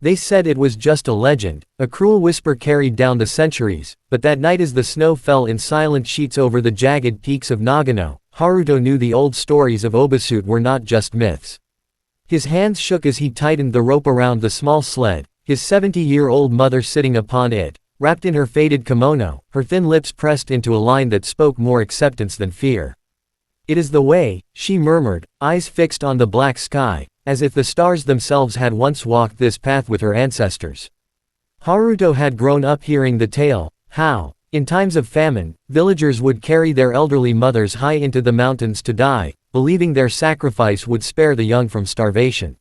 They said it was just a legend, a cruel whisper carried down the centuries, but that night as the snow fell in silent sheets over the jagged peaks of Nagano, Haruto knew the old stories of Obasute were not just myths. His hands shook as he tightened the rope around the small sled, his 70-year-old mother sitting upon it, wrapped in her faded kimono, her thin lips pressed into a line that spoke more acceptance than fear. "It is the way," she murmured, eyes fixed on the black sky, as if the stars themselves had once walked this path with her ancestors. Haruto had grown up hearing the tale, how, in times of famine, villagers would carry their elderly mothers high into the mountains to die, believing their sacrifice would spare the young from starvation.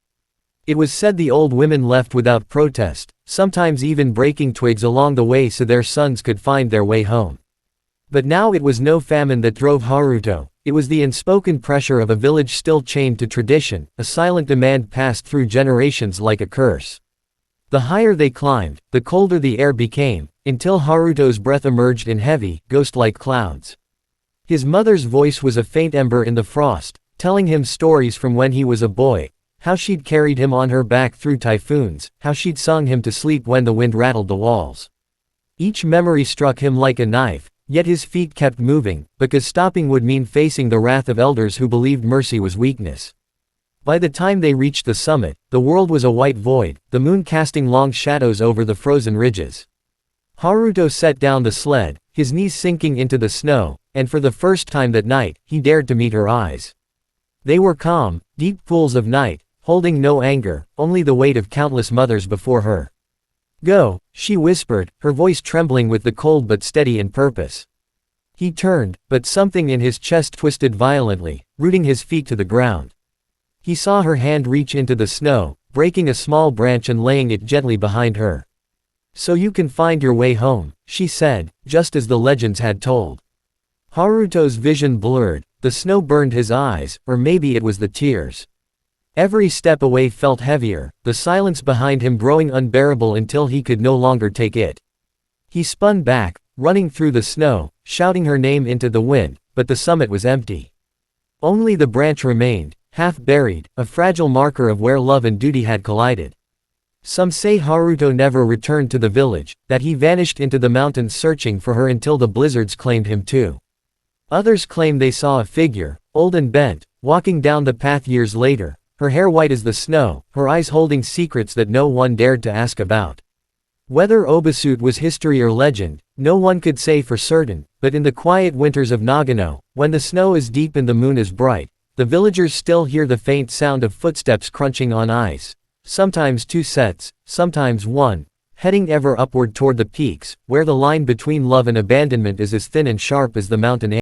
It was said the old women left without protest, sometimes even breaking twigs along the way so their sons could find their way home. But now it was no famine that drove Haruto, it was the unspoken pressure of a village still chained to tradition, a silent demand passed through generations like a curse. The higher they climbed, the colder the air became, until Haruto's breath emerged in heavy, ghost-like clouds. His mother's voice was a faint ember in the frost, telling him stories from when he was a boy, how she'd carried him on her back through typhoons, how she'd sung him to sleep when the wind rattled the walls. Each memory struck him like a knife, yet his feet kept moving, because stopping would mean facing the wrath of elders who believed mercy was weakness. By the time they reached the summit, the world was a white void, the moon casting long shadows over the frozen ridges. Haruto set down the sled, his knees sinking into the snow, and for the first time that night, he dared to meet her eyes. They were calm, deep pools of night, holding no anger, only the weight of countless mothers before her. "Go," she whispered, her voice trembling with the cold but steady in purpose. He turned, but something in his chest twisted violently, rooting his feet to the ground. He saw her hand reach into the snow, breaking a small branch and laying it gently behind her. "So you can find your way home," she said, just as the legends had told. Haruto's vision blurred, the snow burned his eyes, or maybe it was the tears. Every step away felt heavier, the silence behind him growing unbearable until he could no longer take it. He spun back, running through the snow, shouting her name into the wind, but the summit was empty. Only the branch remained, half buried, a fragile marker of where love and duty had collided. Some say Haruto never returned to the village, that he vanished into the mountains searching for her until the blizzards claimed him too. Others claim they saw a figure, old and bent, walking down the path years later, her hair white as the snow, her eyes holding secrets that no one dared to ask about. Whether Obasute was history or legend, no one could say for certain, but in the quiet winters of Nagano, when the snow is deep and the moon is bright, the villagers still hear the faint sound of footsteps crunching on ice, sometimes two sets, sometimes one, heading ever upward toward the peaks, where the line between love and abandonment is as thin and sharp as the mountain air.